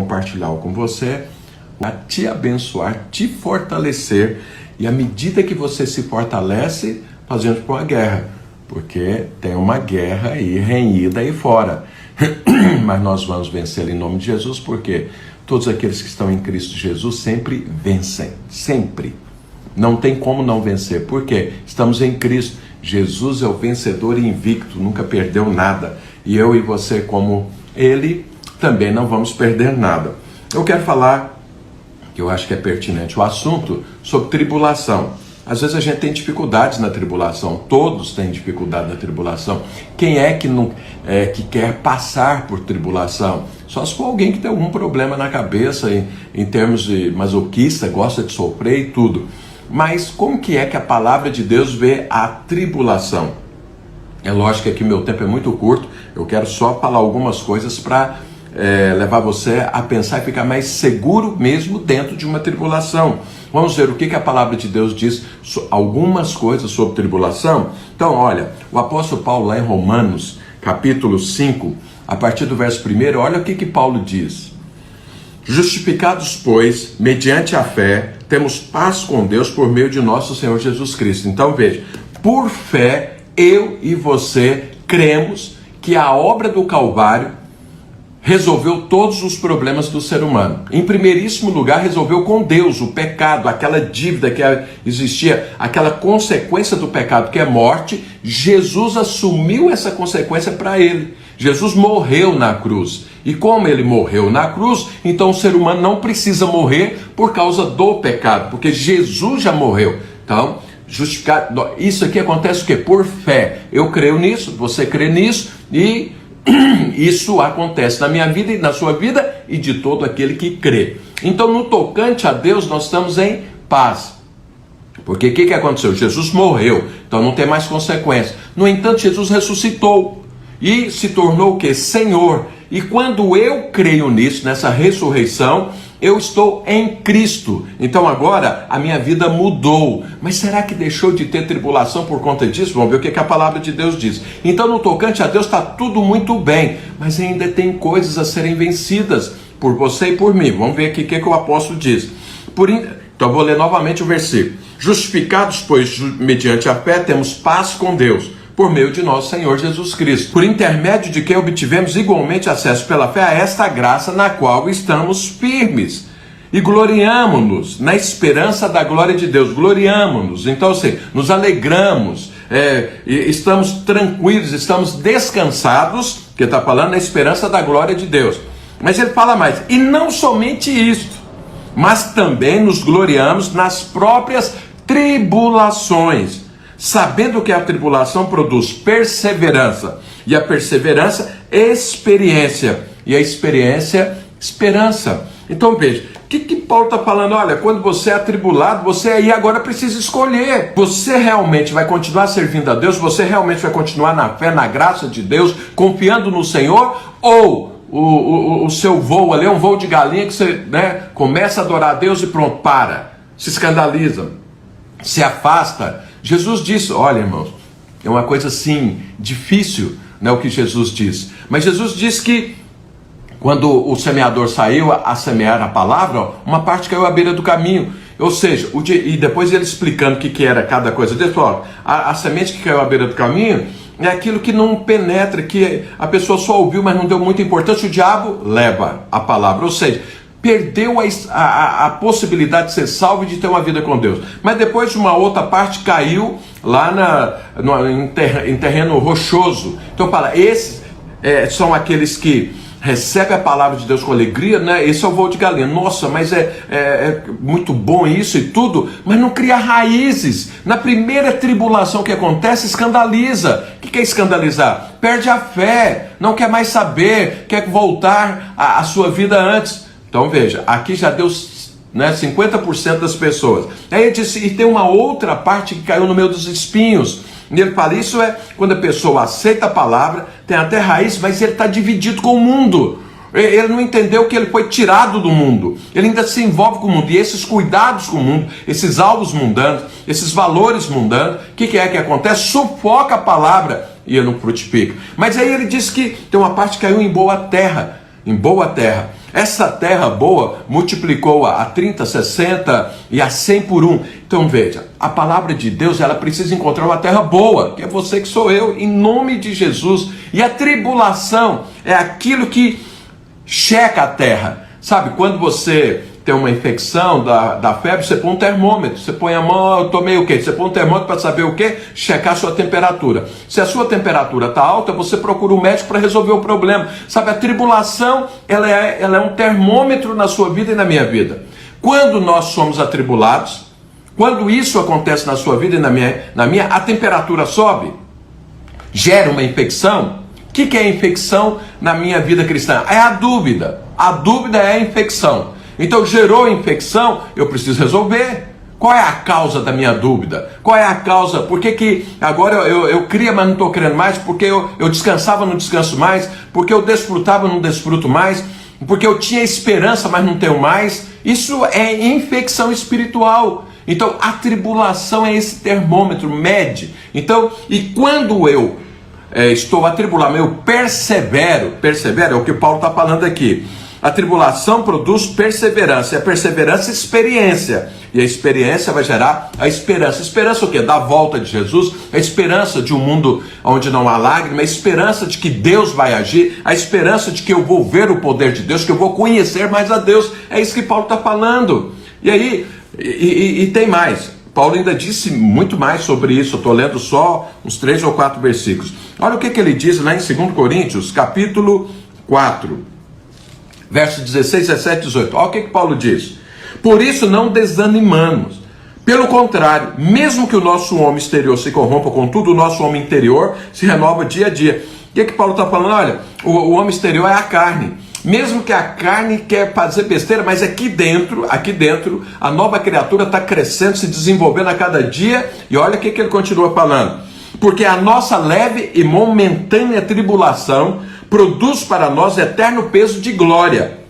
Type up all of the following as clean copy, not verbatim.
compartilhar com você, a te abençoar, te fortalecer, e à medida que você se fortalece, fazendo por uma guerra, porque tem uma guerra aí renhida aí fora, mas nós vamos vencer em nome de Jesus, porque todos aqueles que estão em Cristo Jesus sempre vencem, sempre. Não tem como não vencer, porque estamos em Cristo. Jesus é o vencedor invicto, nunca perdeu nada. E eu e você, como Ele, também não vamos perder nada. Eu quero falar, que eu acho que é pertinente, o assunto sobre tribulação. Às vezes a gente tem dificuldades na tribulação, todos têm dificuldade na tribulação. Quem é que não que quer passar por tribulação? Só se for alguém que tem algum problema na cabeça, em termos de masoquista, gosta de sofrer e tudo. Mas como que é que a palavra de Deus vê a tribulação? É lógico que aqui meu tempo é muito curto, eu quero só falar algumas coisas para levar você a pensar e ficar mais seguro mesmo dentro de uma tribulação. Vamos ver o que a palavra de Deus diz, algumas coisas sobre tribulação. Então, olha, o apóstolo Paulo lá em Romanos, capítulo 5, a partir do verso 1, olha o que Paulo diz. Justificados, pois, mediante a fé, temos paz com Deus por meio de nosso Senhor Jesus Cristo. Então veja, por fé, eu e você cremos que a obra do Calvário resolveu todos os problemas do ser humano. Em primeiríssimo lugar, resolveu com Deus o pecado, aquela dívida que existia, aquela consequência do pecado que é morte. Jesus assumiu essa consequência para ele. Jesus morreu na cruz. E como ele morreu na cruz, então o ser humano não precisa morrer por causa do pecado, porque Jesus já morreu. Então, justificado, isso aqui acontece o quê? Por fé. Eu creio nisso, você crê nisso, e isso acontece na minha vida e na sua vida e de todo aquele que crê. Então, no tocante a Deus, nós estamos em paz. Porque o que aconteceu? Jesus morreu, então não tem mais consequência. No entanto, Jesus ressuscitou e se tornou o quê? Senhor. E quando eu creio nisso, nessa ressurreição, eu estou em Cristo. Então agora a minha vida mudou. Mas será que deixou de ter tribulação por conta disso? Vamos ver o que a palavra de Deus diz. Então no tocante a Deus está tudo muito bem, mas ainda tem coisas a serem vencidas por você e por mim. Vamos ver aqui o que o apóstolo diz. Então eu vou ler novamente o versículo. Justificados, pois, mediante a fé, temos paz com Deus, por meio de nosso Senhor Jesus Cristo, por intermédio de quem obtivemos igualmente acesso pela fé a esta graça na qual estamos firmes e gloriamo-nos na esperança da glória de Deus. Gloriamo-nos, então assim, nos alegramos, estamos tranquilos, estamos descansados, que está falando na esperança da glória de Deus. Mas ele fala mais, e não somente isto, mas também nos gloriamos nas próprias tribulações, sabendo que a tribulação produz perseverança, e a perseverança, experiência, e a experiência, esperança. Então veja, o que Paulo está falando? Olha, quando você é atribulado, você aí agora precisa escolher. Você realmente vai continuar servindo a Deus? Você realmente vai continuar na fé, na graça de Deus, confiando no Senhor? Ou o seu voo ali é um voo de galinha que você começa a adorar a Deus e pronto, para, se escandaliza, se afasta? Jesus disse, olha irmãos, é uma coisa assim, difícil, o que Jesus disse. Mas Jesus disse que quando o semeador saiu a semear a palavra, uma parte caiu à beira do caminho. Ou seja, e depois ele explicando o que era cada coisa dele, falou, a semente que caiu à beira do caminho é aquilo que não penetra, que a pessoa só ouviu, mas não deu muita importância, o diabo leva a palavra. Ou seja, perdeu a possibilidade de ser salvo e de ter uma vida com Deus. Mas depois uma outra parte caiu lá em terreno rochoso. Então fala, esses são aqueles que recebem a palavra de Deus com alegria, Esse é o voo de galinha. Nossa, mas é muito bom isso e tudo, mas não cria raízes. Na primeira tribulação que acontece, escandaliza. O que é escandalizar? Perde a fé, não quer mais saber, quer voltar à sua vida antes. Então veja, aqui já deu 50% das pessoas. Aí ele disse, e tem uma outra parte que caiu no meio dos espinhos. E ele fala, isso é quando a pessoa aceita a palavra, tem até raiz, mas ele está dividido com o mundo. Ele não entendeu que ele foi tirado do mundo. Ele ainda se envolve com o mundo. E esses cuidados com o mundo, esses alvos mundanos, esses valores mundanos, o que é que acontece? Sufoca a palavra e ele não frutifica. Mas aí ele diz que tem uma parte que caiu em boa terra. Em boa terra. Essa terra boa multiplicou a 30, 60 e a 100 por um. Então veja, a palavra de Deus, ela precisa encontrar uma terra boa, que é você, que sou eu, em nome de Jesus. E a tribulação é aquilo que checa a terra. Sabe, quando você tem uma infecção da febre, você põe um termômetro, você põe a mão, eu tomei o quê? Você põe um termômetro para saber o quê? Checar a sua temperatura. Se a sua temperatura está alta, você procura um médico para resolver o problema. Sabe, a tribulação, ela é um termômetro na sua vida e na minha vida. Quando nós somos atribulados, quando isso acontece na sua vida e na minha, a temperatura sobe, gera uma infecção. O que é a infecção na minha vida cristã? É a dúvida. A dúvida é a infecção. Então gerou infecção, eu preciso resolver. Qual é a causa da minha dúvida? Qual é a causa? Por que agora eu cria, mas não estou querendo mais? Porque eu descansava, não descanso mais? Porque eu desfrutava, não desfruto mais? Porque eu tinha esperança, mas não tenho mais? Isso é infecção espiritual. Então a tribulação é esse termômetro, mede. Então, e quando eu estou atribulado, eu persevero, é o que o Paulo está falando aqui. A tribulação produz perseverança, e a perseverança experiência, e a experiência vai gerar a esperança. Esperança o quê? Da volta de Jesus, a esperança de um mundo onde não há lágrima, a esperança de que Deus vai agir, a esperança de que eu vou ver o poder de Deus, que eu vou conhecer mais a Deus. É isso que Paulo está falando. E aí, e tem mais. Paulo ainda disse muito mais sobre isso. Eu estou lendo só uns 3 ou 4 versículos. Olha o que ele diz lá em 2 Coríntios, capítulo 4. Versos 16, 17, 18. Olha o que Paulo diz. Por isso não desanimamos. Pelo contrário, mesmo que o nosso homem exterior se corrompa, contudo o nosso homem interior se renova dia a dia. O que Paulo está falando? Olha, o homem exterior é a carne. Mesmo que a carne quer fazer besteira, mas aqui dentro, a nova criatura está crescendo, se desenvolvendo a cada dia. E olha o que ele continua falando. Porque a nossa leve e momentânea tribulação produz para nós eterno peso de glória,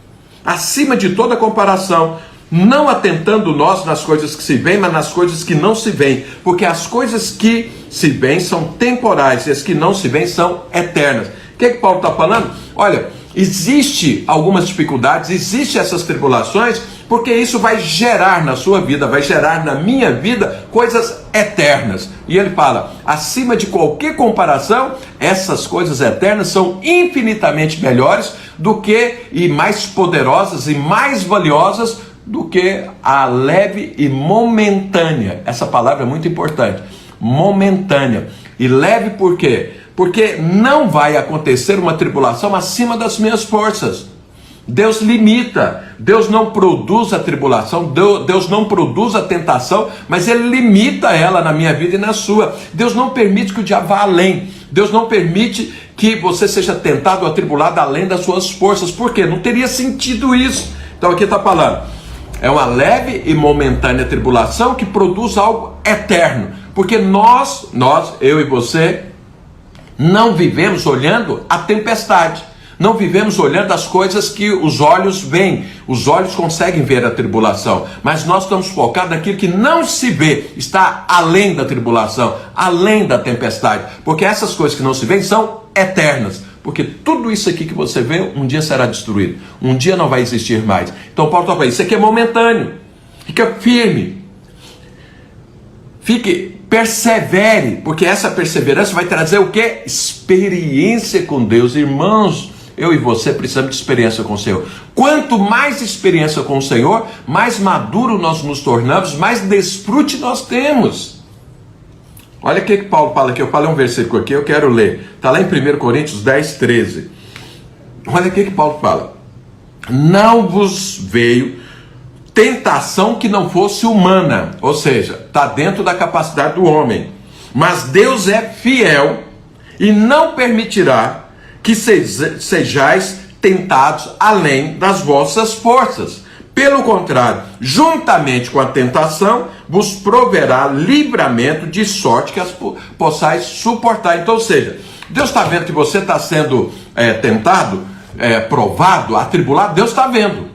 acima de toda comparação, não atentando nós nas coisas que se veem, mas nas coisas que não se veem, porque as coisas que se veem são temporais e as que não se veem são eternas. O que Paulo está falando? Olha, existe algumas dificuldades, existe essas tribulações, porque isso vai gerar na sua vida, vai gerar na minha vida coisas eternas. E ele fala, acima de qualquer comparação, essas coisas eternas são infinitamente melhores do que, e mais poderosas e mais valiosas do que a leve e momentânea. Essa palavra é muito importante, momentânea. E leve por quê? Porque não vai acontecer uma tribulação acima das minhas forças. Deus limita, Deus não produz a tribulação, Deus não produz a tentação, mas Ele limita ela na minha vida e na sua. Deus não permite que o diabo vá além, Deus não permite que você seja tentado ou atribulado além das suas forças. Por quê? Não teria sentido isso. Então aqui está falando, é uma leve e momentânea tribulação que produz algo eterno, porque nós, eu e você, não vivemos olhando a tempestade. Não vivemos olhando as coisas que os olhos veem. Os olhos conseguem ver a tribulação, mas nós estamos focados naquilo que não se vê, está além da tribulação, além da tempestade, porque essas coisas que não se veem são eternas, porque tudo isso aqui que você vê, um dia será destruído, um dia não vai existir mais. Então Paulo está falando, isso aqui é momentâneo, fica firme, persevere, porque essa perseverança vai trazer o que? Experiência com Deus. Irmãos, eu e você precisamos de experiência com o Senhor. Quanto mais experiência com o Senhor, mais maduro nós nos tornamos, mais desfrute nós temos. Olha o que Paulo fala aqui. Eu falei um versículo aqui, eu quero ler. Está lá em 1 Coríntios 10, 13. Olha o que Paulo fala. Não vos veio tentação que não fosse humana, ou seja, está dentro da capacidade do homem. Mas Deus é fiel e não permitirá que sejais tentados além das vossas forças. Pelo contrário, juntamente com a tentação, vos proverá livramento, de sorte que as possais suportar. Então, ou seja, Deus está vendo que você está sendo tentado, provado, atribulado. Deus está vendo.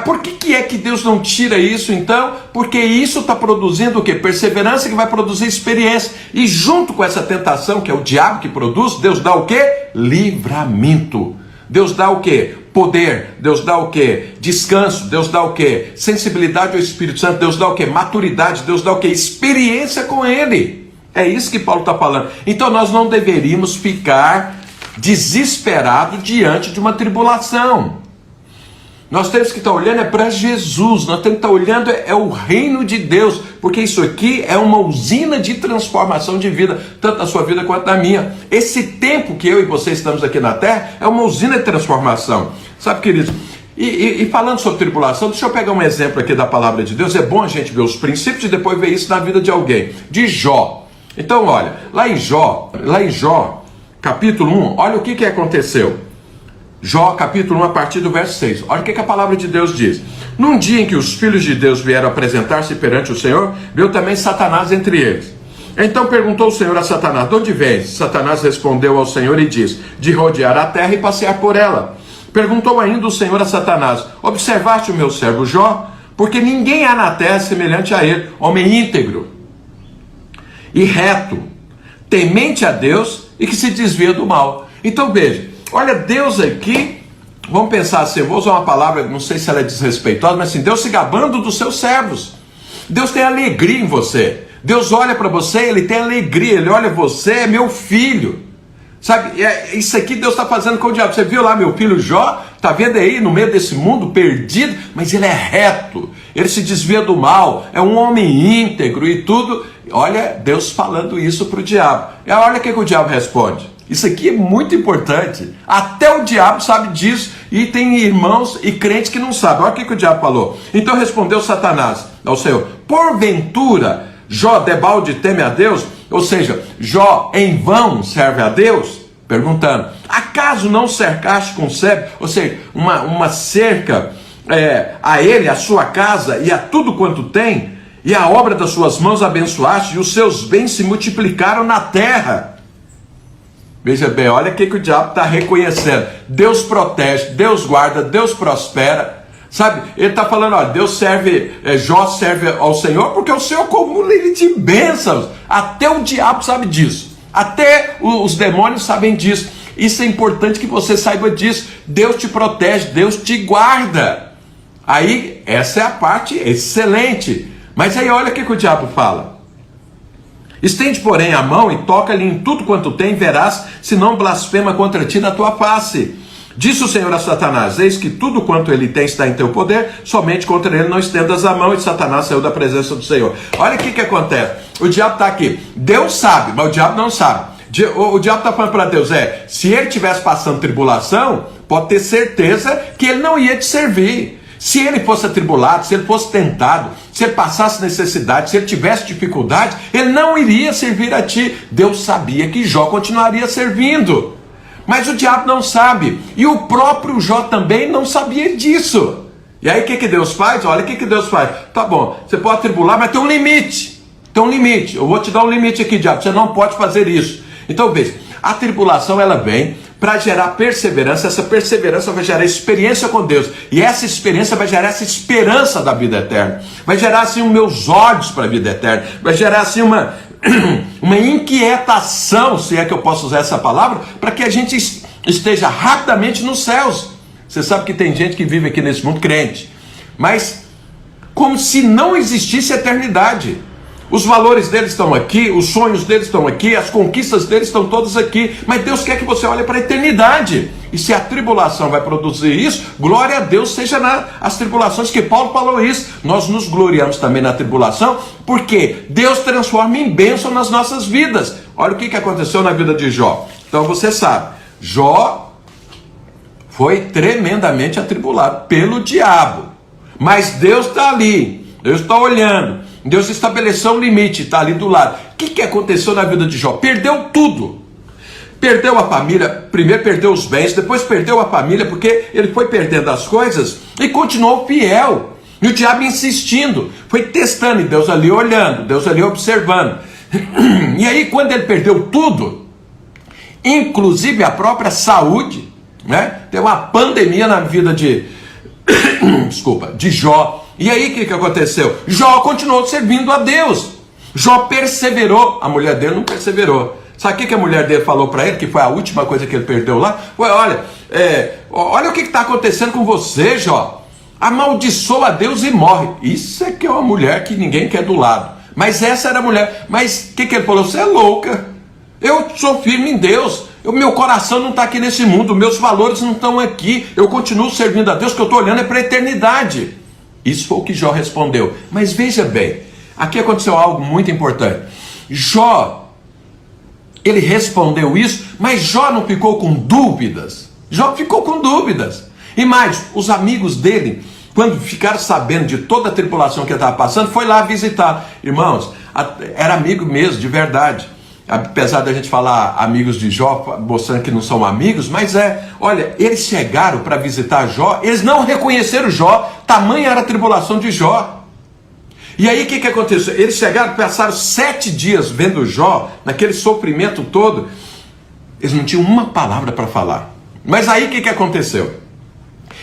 Por que é que Deus não tira isso então? Porque isso está produzindo o quê? Perseverança, que vai produzir experiência. E junto com essa tentação, que é o diabo que produz, Deus dá o quê? Livramento. Deus dá o quê? Poder, Deus dá o quê? Descanso, Deus dá o quê? Sensibilidade ao Espírito Santo, Deus dá o quê? Maturidade, Deus dá o quê? Experiência com Ele. É isso que Paulo está falando. Então nós não deveríamos ficar desesperados diante de uma tribulação. Nós temos que estar olhando para Jesus, nós temos que estar olhando o reino de Deus, porque isso aqui é uma usina de transformação de vida, tanto na sua vida quanto na minha. Esse tempo que eu e você estamos aqui na terra é uma usina de transformação. Sabe, queridos? E falando sobre tribulação, deixa eu pegar um exemplo aqui da palavra de Deus. É bom a gente ver os princípios e depois ver isso na vida de alguém. De Jó. Então, olha, lá em Jó, capítulo 1, olha o que aconteceu. Jó, capítulo 1, a partir do verso 6. Olha o que a palavra de Deus diz. Num dia em que os filhos de Deus vieram apresentar-se perante o Senhor, veio também Satanás entre eles. Então perguntou o Senhor a Satanás: de onde vens? Satanás respondeu ao Senhor e disse: de rodear a terra e passear por ela. Perguntou ainda o Senhor a Satanás: observaste o meu servo Jó? Porque ninguém há na terra semelhante a ele, homem íntegro e reto, temente a Deus e que se desvia do mal. Então veja, olha, Deus aqui, vamos pensar assim, eu vou usar uma palavra, não sei se ela é desrespeitosa, mas assim, Deus se gabando dos seus servos. Deus tem alegria em você. Deus olha para você, Ele tem alegria. Ele olha, você é meu filho. Sabe, isso aqui Deus está fazendo com o diabo. Você viu lá meu filho Jó? Está vendo aí no meio desse mundo perdido? Mas ele é reto, ele se desvia do mal, é um homem íntegro e tudo. Olha, Deus falando isso para o diabo. E olha o que o diabo responde. Isso aqui é muito importante. Até o diabo sabe disso. E tem irmãos e crentes que não sabem. Olha o que o diabo falou. Então respondeu Satanás ao Senhor: porventura Jó debalde teme a Deus? Ou seja, Jó em vão serve a Deus? Perguntando: acaso não cercaste com sebe? Ou seja, uma cerca a ele, a sua casa e a tudo quanto tem? E a obra das suas mãos abençoaste, e os seus bens se multiplicaram na terra. Veja bem, olha o que o diabo está reconhecendo. Deus protege, Deus guarda, Deus prospera. Sabe, ele está falando, olha, Deus serve, Jó serve ao Senhor, porque o Senhor acumula ele de bênçãos. Até o diabo sabe disso. Até os demônios sabem disso. Isso é importante que você saiba disso. Deus te protege, Deus te guarda. Aí, essa é a parte excelente. Mas aí olha o que o diabo fala. Estende, porém, a mão e toca-lhe em tudo quanto tem, verás se não blasfema contra ti na tua face. Disse o Senhor a Satanás: eis que tudo quanto ele tem está em teu poder, somente contra ele não estendas a mão. E Satanás saiu da presença do Senhor. Olha o que acontece. O diabo está aqui. Deus sabe, mas o diabo não sabe. O diabo está falando para Deus, se ele estivesse passando tribulação, pode ter certeza que ele não ia te servir. Se ele fosse atribulado, se ele fosse tentado, se ele passasse necessidade, se ele tivesse dificuldade, ele não iria servir a ti. Deus sabia que Jó continuaria servindo. Mas o diabo não sabe. E o próprio Jó também não sabia disso. E aí o que Deus faz? Olha o que Deus faz. Tá bom, você pode atribular, mas tem um limite. Tem um limite. Eu vou te dar um limite aqui, diabo. Você não pode fazer isso. Então veja, a tribulação ela vem para gerar perseverança. Essa perseverança vai gerar experiência com Deus. E essa experiência vai gerar essa esperança da vida eterna. Vai gerar assim os meus olhos para a vida eterna. Vai gerar assim uma inquietação, se é que eu posso usar essa palavra, para que a gente esteja rapidamente nos céus. Você sabe que tem gente que vive aqui nesse mundo crente, mas como se não existisse eternidade. Os valores deles estão aqui, os sonhos deles estão aqui, as conquistas deles estão todas aqui, mas Deus quer que você olhe para a eternidade. E se a tribulação vai produzir isso, glória a Deus seja nas tribulações, que Paulo falou isso. Nós nos gloriamos também na tribulação, porque Deus transforma em bênção nas nossas vidas. Olha o que aconteceu na vida de Jó. Então você sabe, Jó foi tremendamente atribulado pelo diabo, mas Deus está ali, Deus está olhando. Deus estabeleceu um limite, está ali do lado. O que aconteceu na vida de Jó? Perdeu tudo. Perdeu a família, primeiro perdeu os bens, depois perdeu a família, porque ele foi perdendo as coisas e continuou fiel. E o diabo insistindo, foi testando, e Deus ali olhando, Deus ali observando. E aí quando ele perdeu tudo, inclusive a própria saúde, né? Tem uma pandemia na vida de Jó. E aí o que aconteceu? Jó continuou servindo a Deus. Jó perseverou. A mulher dele não perseverou. Sabe o que a mulher dele falou para ele, que foi a última coisa que ele perdeu lá? Foi, olha o que está acontecendo com você, Jó. Amaldiçoa a Deus e morre. Isso é que é uma mulher que ninguém quer do lado. Mas essa era a mulher. Mas o que ele falou? Você é louca. Eu sou firme em Deus. Meu coração não está aqui nesse mundo. Meus valores não estão aqui. Eu continuo servindo a Deus, que eu estou olhando é para a eternidade. Isso foi o que Jó respondeu. Mas veja bem, aqui aconteceu algo muito importante. Jó, ele respondeu isso, mas Jó não ficou com dúvidas. Jó ficou com dúvidas. E mais, os amigos dele, quando ficaram sabendo de toda a tribulação que ele estava passando, foi lá visitar. Irmãos, era amigo mesmo, de verdade. Apesar da gente falar amigos de Jó, mostrando que não são amigos, mas olha, eles chegaram para visitar Jó, eles não reconheceram Jó, tamanha era a tribulação de Jó. E aí o que aconteceu? Eles chegaram, passaram 7 dias vendo Jó, naquele sofrimento todo, eles não tinham uma palavra para falar. Mas aí o que aconteceu?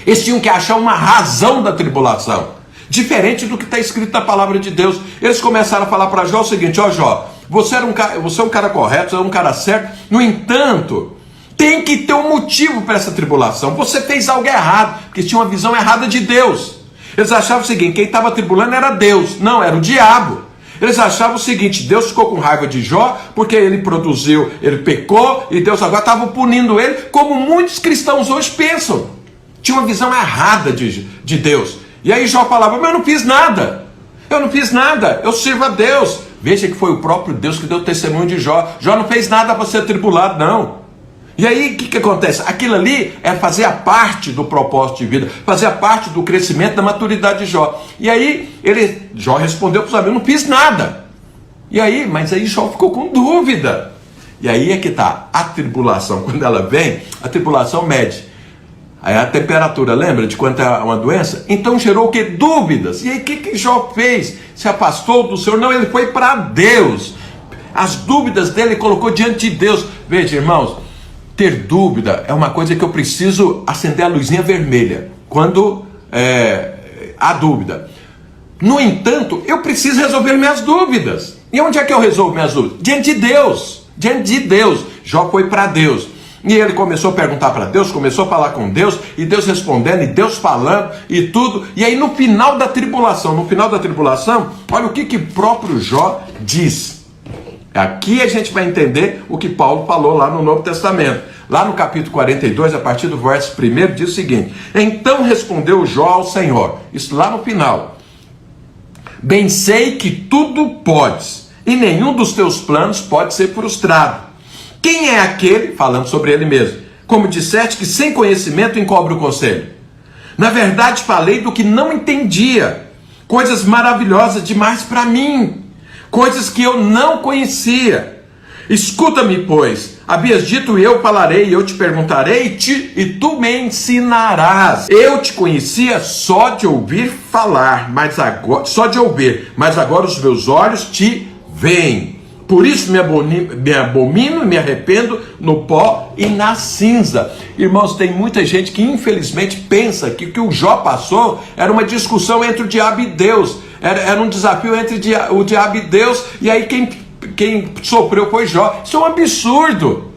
Eles tinham que achar uma razão da tribulação, diferente do que está escrito na palavra de Deus. Eles começaram a falar para Jó o seguinte: ó Jó, você é um cara correto, você é um cara certo, no entanto, tem que ter um motivo para essa tribulação. Você fez algo errado, porque tinha uma visão errada de Deus. Eles achavam o seguinte: quem estava tribulando era Deus, não, era o diabo. Eles achavam o seguinte: Deus ficou com raiva de Jó, porque ele produziu, ele pecou, e Deus agora estava punindo ele, como muitos cristãos hoje pensam. Tinha uma visão errada de Deus. E aí Jó falava: mas eu não fiz nada, eu sirvo a Deus. Veja que foi o próprio Deus que deu testemunho de Jó. Jó não fez nada para ser tribulado, não. E aí o que acontece? Aquilo ali é fazer a parte do propósito de vida, fazer a parte do crescimento, da maturidade de Jó. E aí Jó respondeu para os amigos: não fiz nada. E aí, mas aí Jó ficou com dúvida. E aí é que está a tribulação. Quando ela vem, a tribulação mede. Aí a temperatura, lembra de quanto é uma doença? Então gerou o que? Dúvidas. E aí o que Jó fez? Se afastou do Senhor? Não, ele foi para Deus. As dúvidas dele ele colocou diante de Deus. Veja, irmãos, ter dúvida é uma coisa que eu preciso acender a luzinha vermelha quando há dúvida. No entanto, eu preciso resolver minhas dúvidas. E onde é que eu resolvo minhas dúvidas? Diante de Deus. Diante de Deus. Jó foi para Deus. E ele começou a perguntar para Deus, começou a falar com Deus, e Deus respondendo, e Deus falando, e tudo. E aí no final da tribulação, olha o que próprio Jó diz. Aqui a gente vai entender o que Paulo falou lá no Novo Testamento. Lá no capítulo 42, a partir do verso 1, diz o seguinte: então respondeu Jó ao Senhor, isso lá no final: bem sei que tudo podes, e nenhum dos teus planos pode ser frustrado. Quem é aquele, falando sobre ele mesmo, como disseste que sem conhecimento encobre o conselho? Na verdade falei do que não entendia, coisas maravilhosas demais para mim, coisas que eu não conhecia. Escuta-me, pois, havias dito: eu falarei, eu te perguntarei, e tu me ensinarás. Eu te conhecia só de ouvir falar, mas agora os meus olhos te veem. Por isso me abomino e me arrependo no pó e na cinza. Irmãos, tem muita gente que infelizmente pensa que o que o Jó passou era uma discussão entre o diabo e Deus. Era um desafio entre o diabo e Deus. E aí quem sofreu foi Jó. Isso é um absurdo.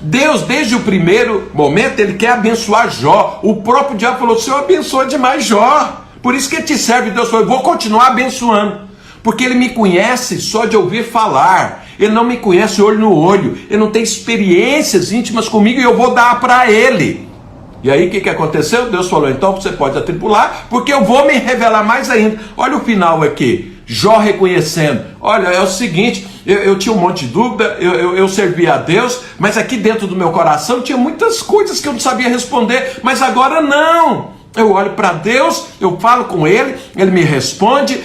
Deus, desde o primeiro momento, ele quer abençoar Jó. O próprio diabo falou: o Senhor abençoa demais Jó. Por isso que ele te serve. Deus falou: vou continuar abençoando. Porque ele me conhece só de ouvir falar. Ele não me conhece olho no olho. Ele não tem experiências íntimas comigo e eu vou dar para ele. E aí o que aconteceu? Deus falou: então você pode atribular, porque eu vou me revelar mais ainda. Olha o final aqui. Jó reconhecendo: olha, é o seguinte, eu tinha um monte de dúvida, eu servia a Deus, mas aqui dentro do meu coração tinha muitas coisas que eu não sabia responder, mas agora não. Eu olho para Deus, eu falo com Ele, Ele me responde.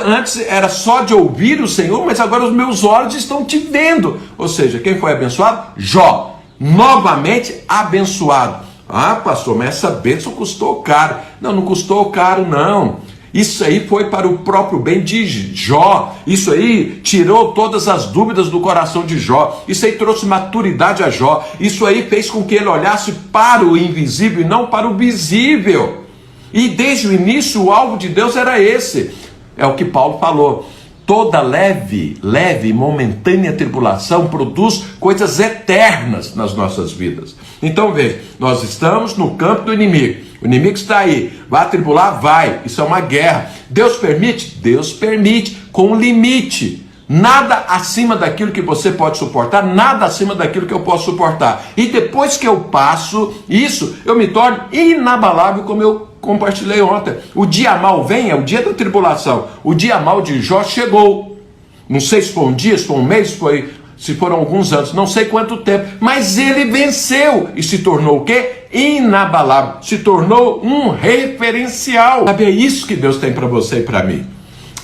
Antes era só de ouvir o Senhor, mas agora os meus olhos estão te vendo. Ou seja, quem foi abençoado? Jó, novamente abençoado. Ah, pastor, mas essa bênção custou caro. Não custou caro não. Isso aí foi para o próprio bem de Jó. Isso aí tirou todas as dúvidas do coração de Jó. Isso aí trouxe maturidade a Jó. Isso aí fez com que ele olhasse para o invisível e não para o visível. E desde o início o alvo de Deus era esse. É o que Paulo falou. toda leve e momentânea tribulação produz coisas eternas nas nossas vidas. Então veja, nós estamos no campo do inimigo. O inimigo está aí, vai atribular? Vai. Isso é uma guerra. Deus permite? Deus permite, com limite. Nada acima daquilo que você pode suportar, nada acima daquilo que eu posso suportar. E depois que eu passo isso, eu me torno inabalável, como eu compartilhei ontem. O dia mau vem, é o dia da tribulação. O dia mau de Jó chegou. Não sei se foi um dia, se foi um mês, se foram alguns anos, não sei quanto tempo. Mas ele venceu e se tornou o quê? Inabalável. Se tornou um referencial. Sabe, é isso que Deus tem para você e para mim.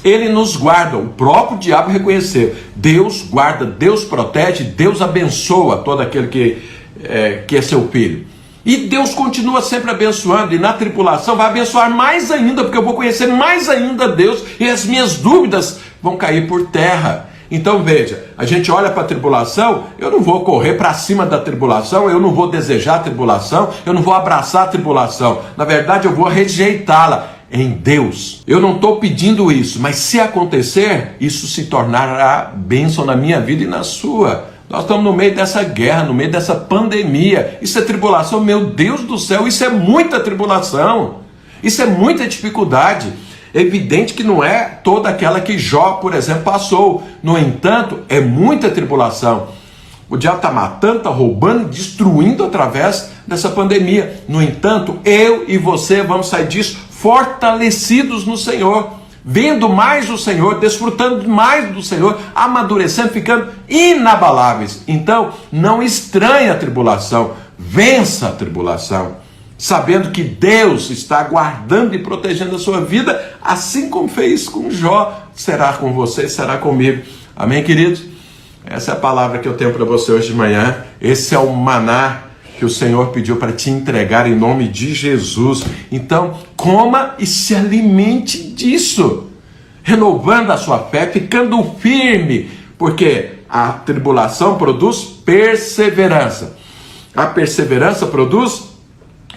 Ele nos guarda, o próprio diabo reconheceu. Deus guarda, Deus protege, Deus abençoa todo aquele que é seu filho. E Deus continua sempre abençoando, e na tribulação vai abençoar mais ainda, porque eu vou conhecer mais ainda Deus, e as minhas dúvidas vão cair por terra. Então veja, a gente olha para a tribulação, eu não vou correr para cima da tribulação, eu não vou desejar a tribulação, eu não vou abraçar a tribulação. Na verdade, eu vou rejeitá-la. Em Deus. Eu não estou pedindo isso, mas se acontecer, isso se tornará bênção na minha vida e na sua. Nós estamos no meio dessa guerra, no meio dessa pandemia. Isso é tribulação, meu Deus do céu, isso é muita tribulação. Isso é muita dificuldade. É evidente que não é toda aquela que Jó, por exemplo, passou. No entanto, é muita tribulação. O diabo está matando, está roubando, destruindo através dessa pandemia. No entanto, eu e você vamos sair disso fortalecidos no Senhor, vendo mais o Senhor, desfrutando mais do Senhor, amadurecendo, ficando inabaláveis. Então, não estranhe a tribulação, vença a tribulação, sabendo que Deus está guardando e protegendo a sua vida, assim como fez com Jó, será com você, será comigo. Amém, queridos? Essa é a palavra que eu tenho para você hoje de manhã. Esse é o maná que o Senhor pediu para te entregar em nome de Jesus. Então, coma e se alimente disso, renovando a sua fé, ficando firme, porque a tribulação produz perseverança. A perseverança produz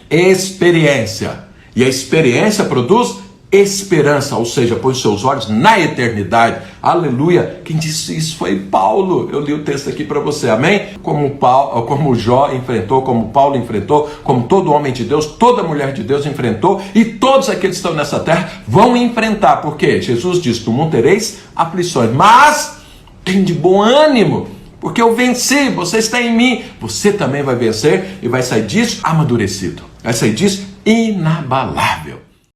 experiência. E a experiência produz esperança, ou seja, põe seus olhos na eternidade. Aleluia. Quem disse isso foi Paulo. Eu li o texto aqui para você, amém? Como Jó enfrentou, como Paulo enfrentou, como todo homem de Deus, toda mulher de Deus enfrentou, e todos aqueles que estão nessa terra vão enfrentar, porque Jesus diz: no mundo tereis aflições, mas tem de bom ânimo, porque eu venci, você está em mim, você também vai vencer e vai sair disso amadurecido, vai sair disso inabalável.